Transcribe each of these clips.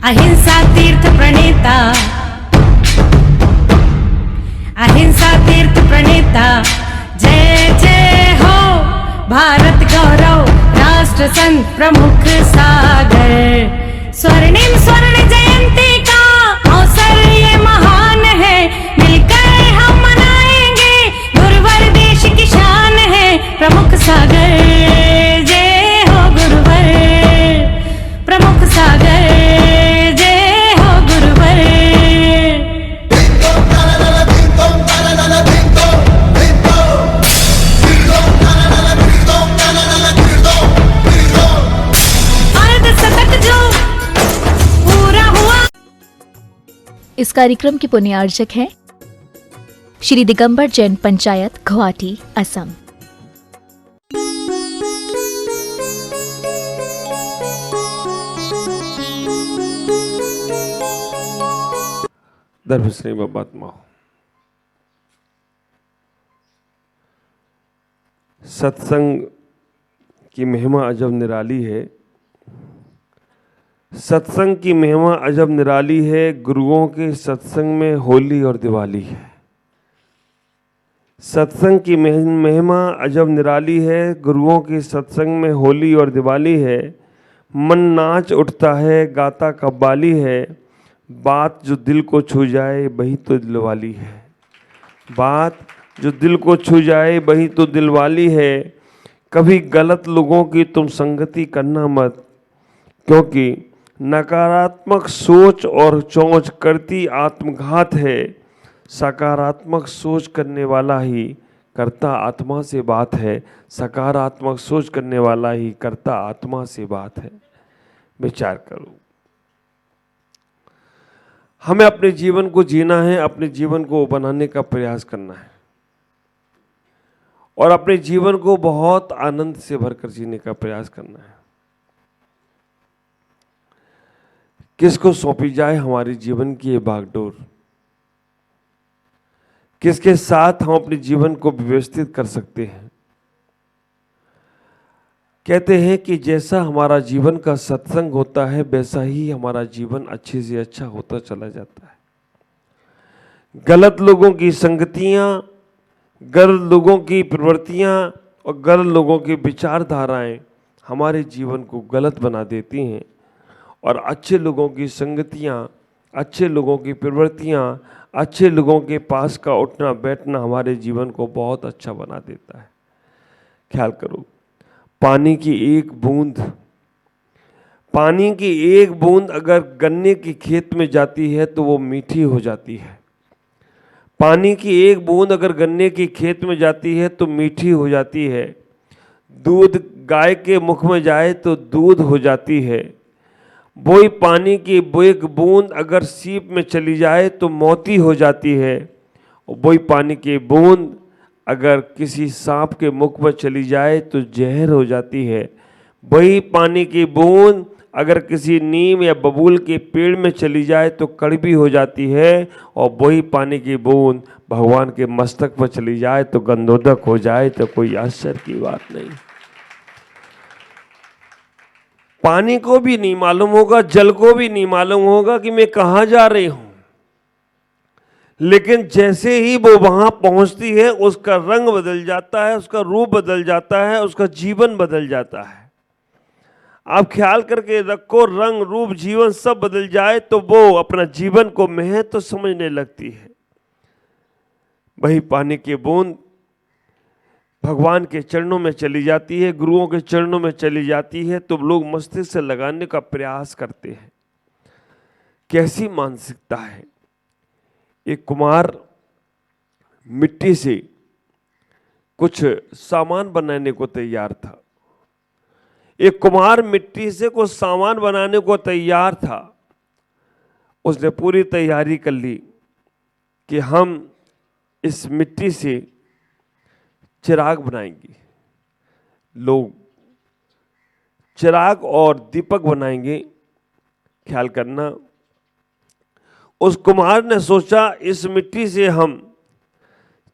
अहिंसा तीर्थ प्रणेता, अहिंसा तीर्थ प्रणेता, जय जय हो भारत गौरव, राष्ट्र संत प्रमुख सागर। स्वर्णिम स्वर्ण जयंती का अवसर ये महान है, मिलकर हम मनाएंगे, गुरुवर देश की शान है, प्रमुख सागर। जय हो गुरुवर, प्रमुख सागर, जय हो गुरुवर। अर्धशतक जो पूरा हुआ। इस कार्यक्रम के पुण्यार्चक हैं श्री दिगंबर जैन पंचायत, गुवाहाटी, असम। धर्मश्री बाबा, सत्संग की महिमा अजब निराली है, सत्संग की महिमा अजब निराली है, गुरुओं के सत्संग में होली और दिवाली है। सत्संग की महिमा अजब निराली है, गुरुओं के सत्संग में होली और दिवाली है। मन नाच उठता है, गाता कव्वाली है, बात जो दिल को छू जाए वही तो दिलवाली है। बात जो दिल को छू जाए वही तो दिलवाली है। कभी गलत लोगों की तुम संगति करना मत, क्योंकि नकारात्मक सोच और चौंच करती आत्मघात है। सकारात्मक सोच करने वाला ही करता आत्मा से बात है, सकारात्मक सोच करने वाला ही करता आत्मा से बात है। विचार करो, हमें अपने जीवन को जीना है, अपने जीवन को बनाने का प्रयास करना है और अपने जीवन को बहुत आनंद से भरकर जीने का प्रयास करना है। किसको सौंपी जाए हमारे जीवन की ये बागडोर? किसके साथ हम अपने जीवन को व्यवस्थित कर सकते हैं? कहते हैं कि जैसा हमारा जीवन का सत्संग होता है वैसा ही हमारा जीवन अच्छे से अच्छा होता चला जाता है। गलत लोगों की संगतियां, गलत लोगों की प्रवृत्तियां और गलत लोगों की विचारधाराएं हमारे जीवन को गलत बना देती हैं, और अच्छे लोगों की संगतियां, अच्छे लोगों की प्रवृत्तियां, अच्छे लोगों के पास का उठना बैठना हमारे जीवन को बहुत अच्छा बना देता है। ख्याल करो, पानी की एक बूंद, पानी की एक बूंद अगर गन्ने की खेत में जाती है तो वो मीठी हो जाती है। पानी की एक बूंद अगर गन्ने की खेत में जाती है तो मीठी हो जाती है। दूध गाय के मुख में जाए तो दूध हो जाती है। वही पानी की एक बूंद अगर सीप में चली जाए तो मोती हो जाती है, और वही पानी की बूंद अगर किसी सांप के मुख में चली जाए तो जहर हो जाती है। वही पानी की बूंद अगर किसी नीम या बबूल के पेड़ में चली जाए तो कड़वी हो जाती है, और वही पानी की बूंद भगवान के मस्तक पर चली जाए तो गंधोदक हो जाए तो कोई आश्चर्य की बात नहीं। पानी को भी नहीं मालूम होगा, जल को भी नहीं मालूम होगा कि मैं कहाँ जा रही हूं, लेकिन जैसे ही वो वहां पहुंचती है उसका रंग बदल जाता है, उसका रूप बदल जाता है, उसका जीवन बदल जाता है। आप ख्याल करके रखो, रंग रूप जीवन सब बदल जाए तो वो अपना जीवन को महत्व समझने लगती है। वही पानी की बूंद भगवान के चरणों में चली जाती है, गुरुओं के चरणों में चली जाती है तो लोग मस्तिष्क से लगाने का प्रयास करते हैं। कैसी मानसिकता है! एक कुम्हार मिट्टी से कुछ सामान बनाने को तैयार था। एक कुम्हार मिट्टी से कुछ सामान बनाने को तैयार था। उसने पूरी तैयारी कर ली कि हम इस मिट्टी से चिराग बनाएंगे, लोग चिराग और दीपक बनाएंगे। ख्याल करना, उस कुम्हार ने सोचा इस मिट्टी से हम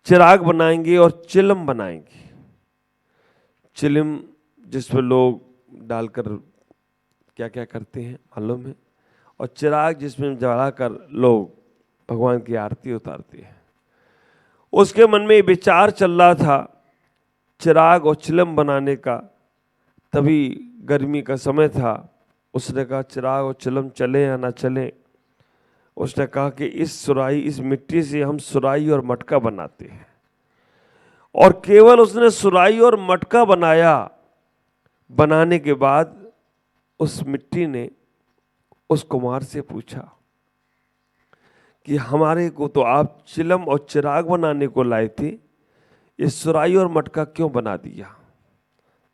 चिराग बनाएंगे और चिलम बनाएंगे। चिलम जिसमें लोग डालकर क्या क्या करते हैं मालूम है, और चिराग जिसमें जलाकर लोग भगवान की आरती उतारते हैं। उसके मन में विचार चल रहा था चिराग और चिलम बनाने का। तभी गर्मी का समय था। उसने कहा चिराग और चिलम चले या ना चले। उसने कहा कि इस मिट्टी से हम सुराही और मटका बनाते हैं। और केवल उसने सुराही और मटका बनाया। बनाने के बाद उस मिट्टी ने उस कुम्हार से पूछा कि हमारे को तो आप चिलम और चिराग बनाने को लाए थे, इस सुराही और मटका क्यों बना दिया?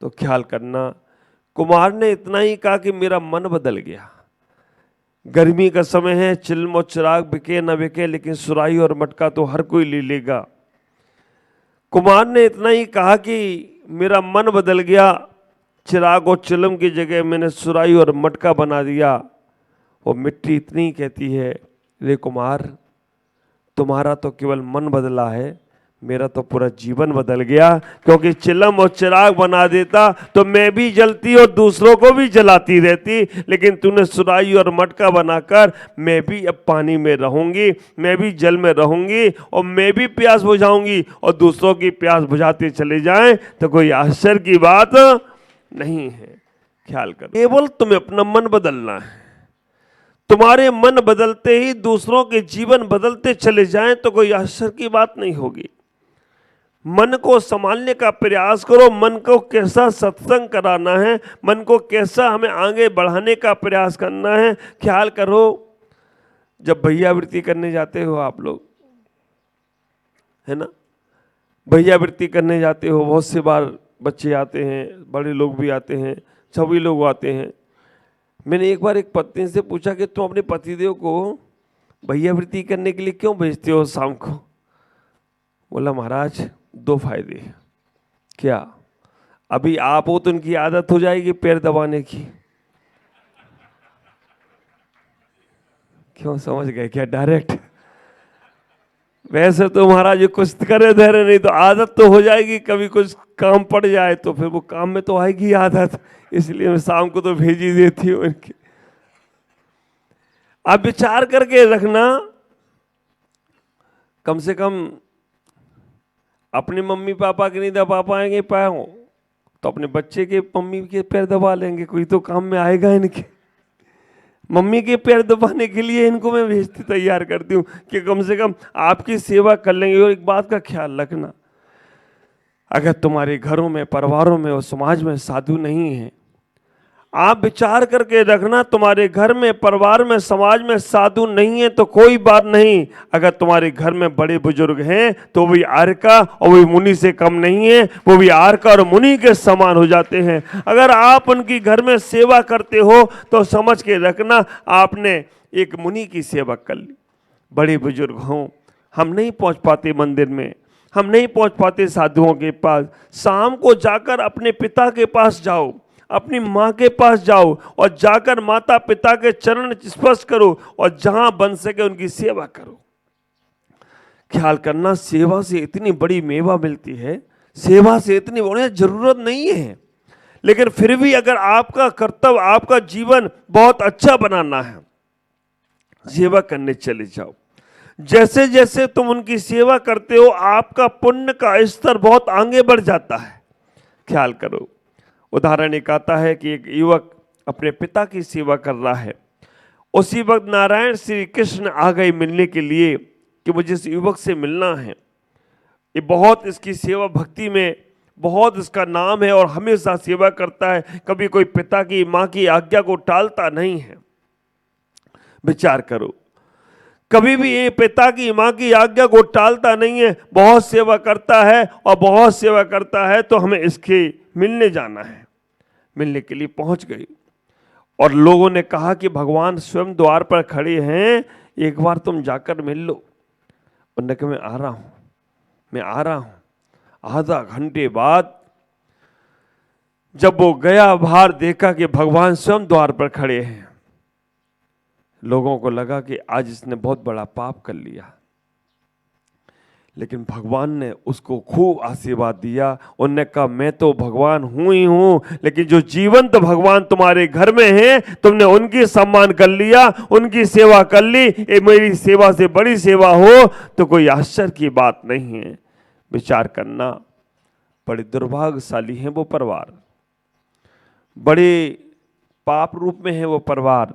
तो ख्याल करना, कुम्हार ने इतना ही कहा कि मेरा मन बदल गया। गर्मी का समय है, चिलम और चिराग बिके न बिके, लेकिन सुराही और मटका तो हर कोई ले लेगा। कुम्हार ने इतना ही कहा कि मेरा मन बदल गया, चिराग और चिलम की जगह मैंने सुराही और मटका बना दिया। वो मिट्टी इतनी ही कहती है, रे कुम्हार, तुम्हारा तो केवल मन बदला है, मेरा तो पूरा जीवन बदल गया। क्योंकि चिलम और चिराग बना देता तो मैं भी जलती और दूसरों को भी जलाती रहती, लेकिन तूने सुराही और मटका बनाकर मैं भी अब पानी में रहूंगी, मैं भी जल में रहूंगी और मैं भी प्यास बुझाऊंगी और दूसरों की प्यास बुझाते चले जाएं तो कोई आश्चर्य की बात नहीं है। ख्याल कर, केवल तुम्हें अपना मन बदलना है। तुम्हारे मन बदलते ही दूसरों के जीवन बदलते चले जाएं तो कोई आश्चर्य की बात नहीं होगी। मन को संभालने का प्रयास करो। मन को कैसा सत्संग कराना है, मन को कैसा हमें आगे बढ़ाने का प्रयास करना है। ख्याल करो, जब भैयावृत्ति करने जाते हो आप लोग, है ना, भैयावृत्ति करने जाते हो, बहुत से बार बच्चे आते हैं, बड़े लोग भी आते हैं, सभी लोग आते हैं। मैंने एक बार एक पत्नी से पूछा कि तुम अपने पतिदेव को भैयावृत्ति करने के लिए क्यों भेजते हो शाम को? बोला महाराज, 2 फायदे। क्या? अभी आप हो तो उनकी आदत हो जाएगी पैर दबाने की। क्यों, समझ गए क्या डायरेक्ट? वैसे तो महाराज कुछ करे धैर्य नहीं तो आदत तो हो जाएगी, कभी कुछ काम पड़ जाए तो फिर वो काम में तो आएगी आदत, इसलिए मैं शाम को तो भेज ही देती हूँ इनकी। आप विचार करके रखना, कम से कम अपने मम्मी पापा के नहीं दबा पाएंगे पाओ तो अपने बच्चे के मम्मी के पैर दबा लेंगे, कोई तो काम में आएगा इनके। मम्मी के पैर दबाने के लिए इनको मैं भेजती तैयार करती हूँ कि कम से कम आपकी सेवा कर लेंगे। और एक बात का ख्याल रखना, अगर तुम्हारे घरों में, परिवारों में और समाज में साधु नहीं है, आप विचार करके रखना, तुम्हारे घर में, परिवार में, समाज में साधु नहीं है तो कोई बात नहीं। अगर तुम्हारे घर में बड़े बुजुर्ग हैं तो भी आर्का और भी मुनि से कम नहीं है, वो भी आर्का और मुनि के समान हो जाते हैं। अगर आप उनकी घर में सेवा करते हो तो समझ के रखना आपने एक मुनि की सेवा कर ली। बड़े बुजुर्ग हों, हम नहीं पहुंच पाते मंदिर में, हम नहीं पहुंच पाते साधुओं के पास, शाम को जाकर अपने पिता के पास जाओ, अपनी माँ के पास जाओ और जाकर माता पिता के चरण स्पर्श करो और जहां बन सके उनकी सेवा करो। ख्याल करना, सेवा से इतनी बड़ी मेवा मिलती है, सेवा से इतनी बड़ी जरूरत नहीं है, लेकिन फिर भी अगर आपका कर्तव्य, आपका जीवन बहुत अच्छा बनाना है, सेवा करने चले जाओ। जैसे जैसे तुम उनकी सेवा करते हो आपका पुण्य का स्तर बहुत आगे बढ़ जाता है। ख्याल करो, उदाहरण एक आता है कि एक युवक अपने पिता की सेवा कर रहा है। उसी वक्त नारायण श्री कृष्ण आ गए मिलने के लिए कि मुझे इस युवक से मिलना है। ये बहुत इसकी सेवा भक्ति में बहुत इसका नाम है और हमेशा सेवा करता है, कभी कोई पिता की, माँ की आज्ञा को टालता नहीं है। विचार करो, कभी भी ये पिता की, माँ की आज्ञा को टालता नहीं है, बहुत सेवा करता है और बहुत सेवा करता है। तो हमें इसके मिलने जाना है। मिलने के लिए पहुंच गई और लोगों ने कहा कि भगवान स्वयं द्वार पर खड़े हैं, एक बार तुम जाकर मिल लो। उन्होंने कहा मैं आ रहा हूं, मैं आ रहा हूं। आधा घंटे बाद जब वो गया, बाहर देखा कि भगवान स्वयं द्वार पर खड़े हैं। लोगों को लगा कि आज इसने बहुत बड़ा पाप कर लिया, लेकिन भगवान ने उसको खूब आशीर्वाद दिया। उनने कहा मैं तो भगवान हूं ही हूं, लेकिन जो जीवंत भगवान तुम्हारे घर में हैं, तुमने उनकी सम्मान कर लिया, उनकी सेवा कर ली। ये मेरी सेवा से बड़ी सेवा हो तो कोई आश्चर्य की बात नहीं है। विचार करना, बड़े दुर्भाग्यशाली हैं वो परिवार, बड़े पाप रूप में है वो परिवार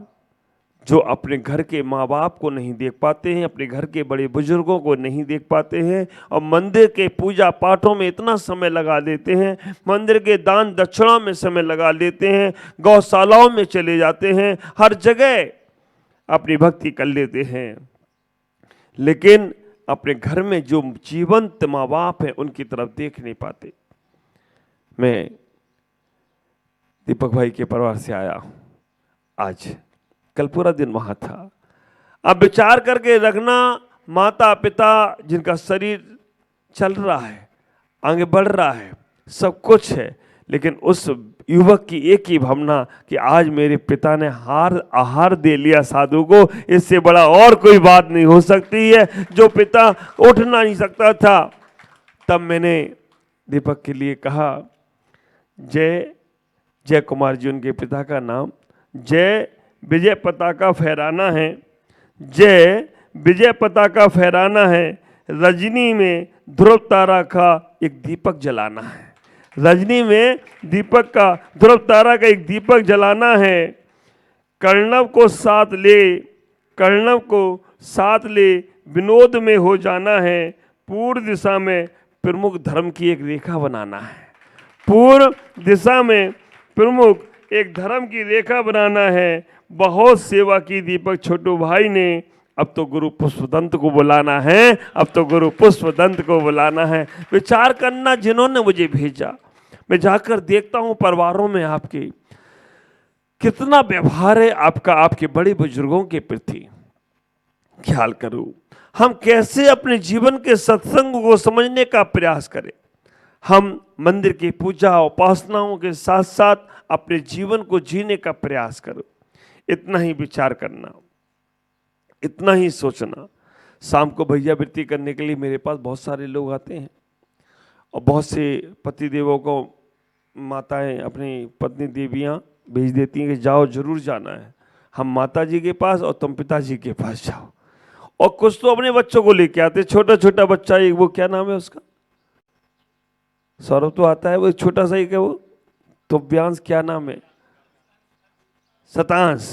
जो अपने घर के माँ बाप को नहीं देख पाते हैं, अपने घर के बड़े बुजुर्गों को नहीं देख पाते हैं, और मंदिर के पूजा पाठों में इतना समय लगा देते हैं, मंदिर के दान दक्षिणा में समय लगा देते हैं, गौशालाओं में चले जाते हैं, हर जगह अपनी भक्ति कर लेते हैं, लेकिन अपने घर में जो जीवंत माँ बाप हैं उनकी तरफ देख नहीं पाते। मैं दीपक भाई के परिवार से आया, आज कल पूरा दिन वहां था। अब विचार करके रखना, माता पिता जिनका शरीर चल रहा है, आगे बढ़ रहा है, सब कुछ है, लेकिन उस युवक की एक ही भावना कि आज मेरे पिता ने आहार दे लिया साधु को, इससे बड़ा और कोई बात नहीं हो सकती है। जो पिता उठना नहीं सकता था, तब मैंने दीपक के लिए कहा जय कुमार जी उनके पिता का नाम, जय विजय पताका फहराना है, जय विजय पताका फहराना है, रजनी में ध्रुव तारा का एक दीपक जलाना है, रजनी में दीपक का ध्रुव तारा का एक दीपक जलाना है, कर्णव को साथ ले विनोद में हो जाना है, पूर्व दिशा में प्रमुख धर्म की एक रेखा बनाना है, पूर्व दिशा में प्रमुख एक धर्म की रेखा बनाना है। बहुत सेवा की दीपक छोटू भाई ने, अब तो गुरु पुष्पदंत को बुलाना है, अब तो गुरु पुष्पदंत को बुलाना है। विचार करना, जिन्होंने मुझे भेजा, मैं जाकर देखता हूं परिवारों में आपके कितना व्यवहार है आपका, आपके बड़े बुजुर्गों के प्रति ख्याल करो। हम कैसे अपने जीवन के सत्संग को समझने का प्रयास करें। हम मंदिर की पूजा उपासनाओं के साथ साथ अपने जीवन को जीने का प्रयास करो। इतना ही विचार करना, इतना ही सोचना। शाम को भैया वृत्ति करने के लिए मेरे पास बहुत सारे लोग आते हैं, और बहुत से पति देवों को माताएं अपनी पत्नी देवियां भेज देती हैं कि जाओ, जरूर जाना है, हम माता जी के पास और तुम पिताजी के पास जाओ। और कुछ तो अपने बच्चों को लेके आते, छोटा छोटा बच्चा, एक वो क्या नाम है उसका, सौरभ तो आता है, वो छोटा सा ही क्या, वो तो व्यांश क्या नाम है, शतांश,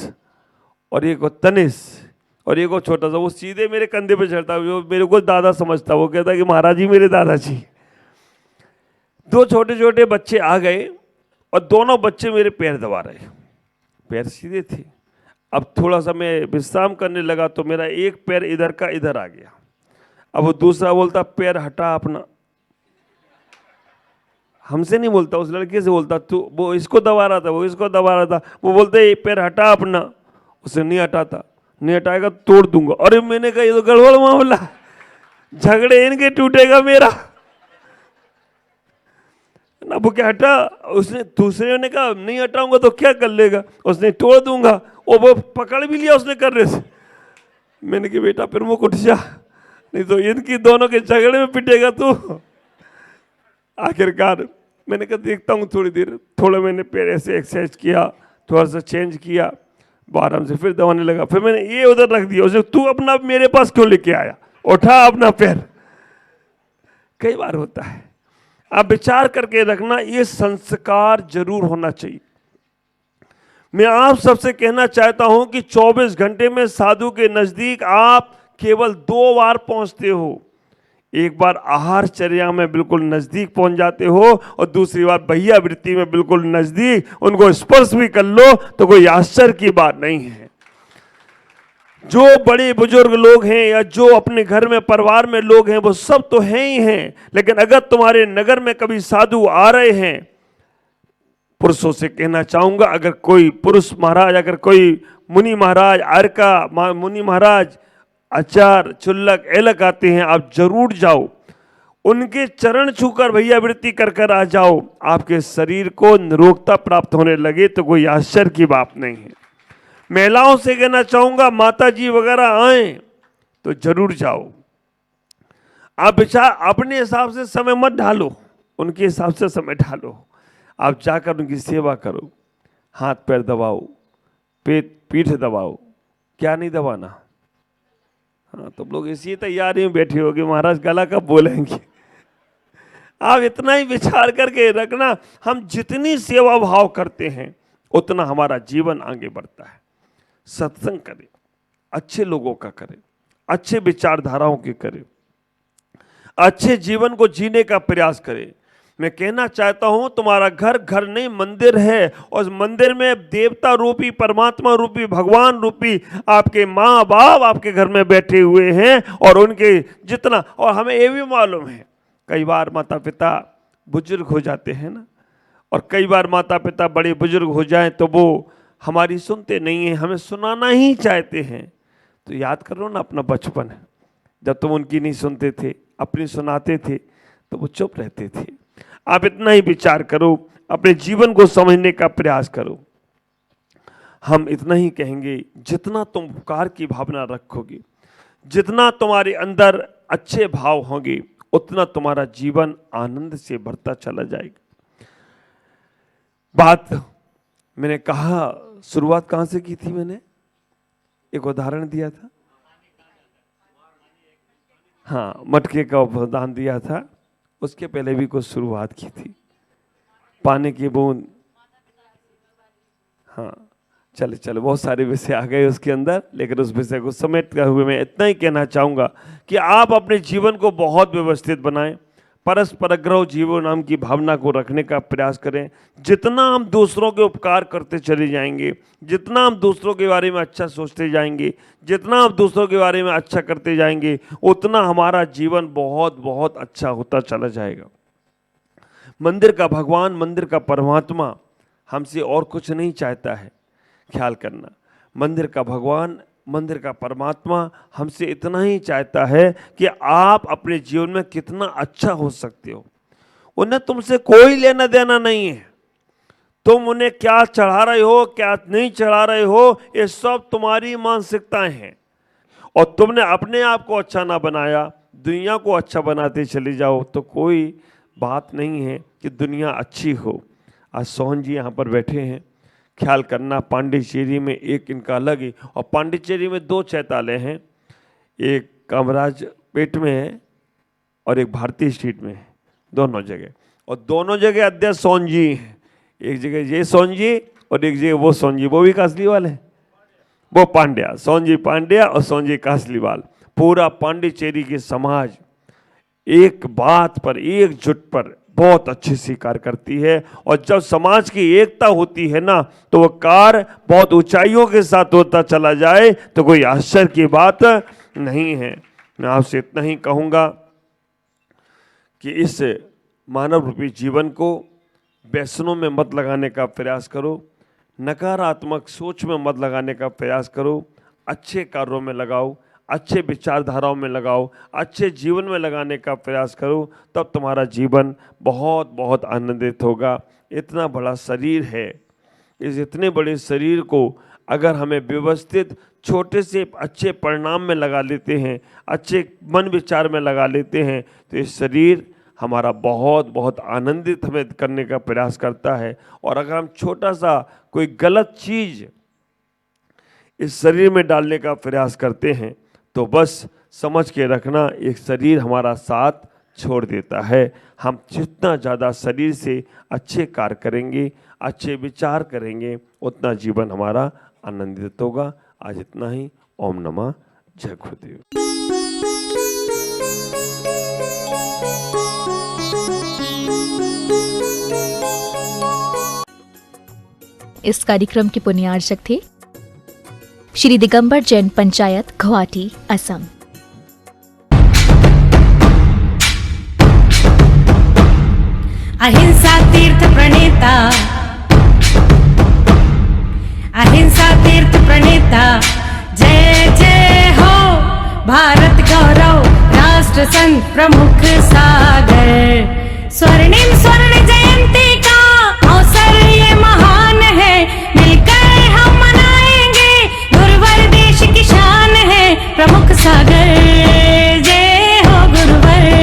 और एक तनिष, और एक छोटा सा, वो सीधे मेरे कंधे पे चढ़ता, वो मेरे को दादा समझता, वो कहता कि महाराज जी मेरे दादाजी। दो छोटे छोटे बच्चे आ गए और दोनों बच्चे मेरे पैर दबा रहे, पैर सीधे थे। अब थोड़ा सा मैं विश्राम करने लगा तो मेरा एक पैर इधर का इधर आ गया। अब वो दूसरा बोलता पैर हटा अपना, हमसे नहीं बोलता, उस लड़के से बोलता, तू, वो इसको दबा रहा था, वो इसको दबा रहा था, वो बोलते ये पैर हटा अपना, उसे नहीं हटाता, नहीं हटाएगा तोड़ दूंगा। अरे मैंने कहा ये तो गड़बड़ मामला, झगड़े इनके टूटेगा मेरा ना। वो क्या हटा, उसने, दूसरे ने कहा नहीं हटाऊंगा तो क्या कर लेगा, उसने तोड़ दूंगा, और वो पकड़ भी लिया उसने कर रहे से। मैंने कहा बेटा प्रमुख उठ जा, नहीं तो इनकी दोनों के झगड़े में पिटेगा तू। आखिरकार मैंने कहा देखता हूँ थोड़ी देर, थोड़ा मैंने पैर ऐसे एक्सरसाइज किया, थोड़ा सा चेंज किया, आराम से फिर दबाने लगा। फिर मैंने ये उधर रख दिया, उसे तू अपना मेरे पास क्यों लेके आया, उठा अपना पैर। कई बार होता है, आप विचार करके रखना, ये संस्कार जरूर होना चाहिए। मैं आप सबसे कहना चाहता हूं कि 24 घंटे में साधु के नजदीक आप केवल 2 बार पहुंचते हो। एक बार आहार चर्या में बिल्कुल नजदीक पहुंच जाते हो, और दूसरी बार भैया वृत्ति में बिल्कुल नजदीक, उनको स्पर्श भी कर लो तो कोई आश्चर्य की बात नहीं है। जो बड़े बुजुर्ग लोग हैं या जो अपने घर में परिवार में लोग हैं, वो सब तो हैं ही हैं, लेकिन अगर तुम्हारे नगर में कभी साधु आ रहे हैं, पुरुषों से कहना चाहूंगा, अगर कोई पुरुष महाराज, अगर कोई मुनि महाराज, आर्का मुनि महाराज, आचार्य, चुल्लक, एलक आते हैं, आप जरूर जाओ, उनके चरण छूकर भैया वृत्ति कर कर आ जाओ। आपके शरीर को निरोगता प्राप्त होने लगे तो कोई आश्चर्य की बात नहीं है। महिलाओं से कहना चाहूंगा, माता जी वगैरह आए तो जरूर जाओ। आप विचार अपने हिसाब से समय मत ढालो, उनके हिसाब से समय ढालो। आप जाकर उनकी सेवा करो, हाथ पैर दबाओ, पीठ दबाओ, क्या नहीं दबाना। हाँ, तुम लोग इसी तैयारी में बैठे होगे महाराज गला कब बोलेंगे। आप इतना ही विचार करके रखना, हम जितनी सेवा भाव करते हैं उतना हमारा जीवन आगे बढ़ता है। सत्संग करें, अच्छे लोगों का करें, अच्छे विचारधाराओं के करें, अच्छे जीवन को जीने का प्रयास करें। मैं कहना चाहता हूं तुम्हारा घर घर नहीं मंदिर है, और मंदिर में देवता रूपी, परमात्मा रूपी, भगवान रूपी आपके माँ बाप आपके घर में बैठे हुए हैं। और उनके जितना, और हमें ये भी मालूम है कई बार माता पिता बुजुर्ग हो जाते हैं ना, और कई बार माता पिता बड़े बुजुर्ग हो जाएं तो वो हमारी सुनते नहीं हैं, हमें सुनाना ही चाहते हैं। तो याद करो ना अपना बचपन, जब तुम उनकी नहीं सुनते थे, अपनी सुनाते थे तो वो चुप रहते थे। आप इतना ही विचार करो, अपने जीवन को समझने का प्रयास करो। हम इतना ही कहेंगे, जितना तुम उपकार की भावना रखोगे, जितना तुम्हारे अंदर अच्छे भाव होंगे, उतना तुम्हारा जीवन आनंद से भरता चला जाएगा। बात मैंने कहा, शुरुआत कहाँ से की थी? मैंने एक उदाहरण दिया था, हाँ, मटके का उदाहरण दिया था। उसके पहले भी कुछ शुरुआत की थी, पानी की बूंद। हाँ, चले चले बहुत सारे विषय आ गए उसके अंदर, लेकिन उस विषय को समेटते हुए मैं इतना ही कहना चाहूँगा कि आप अपने जीवन को बहुत व्यवस्थित बनाएं, परस्परग्रह जीवन नाम की भावना को रखने का प्रयास करें। जितना हम दूसरों के उपकार करते चले जाएंगे, जितना हम दूसरों के बारे में अच्छा सोचते जाएंगे, जितना हम दूसरों के बारे में अच्छा करते जाएंगे, उतना हमारा जीवन बहुत बहुत अच्छा होता चला जाएगा। मंदिर का भगवान, मंदिर का परमात्मा हमसे और कुछ नहीं चाहता है, ख्याल करना। मंदिर का भगवान, मंदिर का परमात्मा हमसे इतना ही चाहता है कि आप अपने जीवन में कितना अच्छा हो सकते हो। उन्हें तुमसे कोई लेना देना नहीं है, तुम उन्हें क्या चढ़ा रहे हो, क्या नहीं चढ़ा रहे हो, ये सब तुम्हारी मानसिकताएं हैं। और तुमने अपने आप को अच्छा ना बनाया, दुनिया को अच्छा बनाते चले जाओ तो कोई बात नहीं है कि दुनिया अच्छी हो। आज सोहन जी यहाँ पर बैठे हैं, ख्याल करना, पांडिचेरी में एक इनका अलग ही, और पांडिचेरी में 2 चैतालय हैं, एक कामराज पेट में है और एक भारतीय स्ट्रीट में है, दोनों जगह। और दोनों जगह अध्यक्ष सोहन जी हैं, एक जगह ये सोहन जी और एक जगह वो सोहन जी, वो भी कासलीवाल है, वो पांड्या, सोहन जी पांड्या और सोहन जी कासलीवाल। पूरा पांडिचेरी के समाज एक बात पर, एकजुट पर बहुत अच्छे से कार्य करती है। और जब समाज की एकता होती है ना, तो वह कार्य बहुत ऊंचाइयों के साथ होता चला जाए तो कोई आश्चर्य की बात नहीं है। मैं आपसे इतना ही कहूँगा कि इस मानव रूपी जीवन को व्यसनों में मत लगाने का प्रयास करो, नकारात्मक सोच में मत लगाने का प्रयास करो, अच्छे कार्यों में लगाओ, अच्छे विचारधाराओं में लगाओ, अच्छे जीवन में लगाने का प्रयास करो, तब तुम्हारा जीवन बहुत बहुत आनंदित होगा। इतना बड़ा शरीर है, इस इतने बड़े शरीर को अगर हमें व्यवस्थित छोटे से अच्छे परिणाम में लगा लेते हैं, अच्छे मन विचार में लगा लेते हैं, तो इस शरीर हमारा बहुत बहुत आनंदित हमें करने का प्रयास करता है। और अगर हम छोटा सा कोई गलत चीज़ इस शरीर में डालने का प्रयास करते हैं तो बस समझ के रखना, एक शरीर हमारा साथ छोड़ देता है। हम जितना ज़्यादा शरीर से अच्छे कार्य करेंगे, अच्छे विचार करेंगे, उतना जीवन हमारा आनंदित होगा। आज इतना ही। ओम नमः जय गुरुदेव। इस कार्यक्रम के पुण्यार्चक थे श्री दिगंबर जैन पंचायत, गुवाहाटी, असम। अहिंसा तीर्थ प्रणेता, अहिंसा तीर्थ प्रणेता, जय जय हो भारत गौरव, राष्ट्र संत प्रमुख सागर। स्वर्णिम स्वर्ण जयंती का अवसर ये महान है, मिलकर हम मनाएंगे, गुरुवर देश की शान है, प्रमुख सागर। जय हो गुरुवर।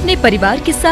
अपने परिवार के साथ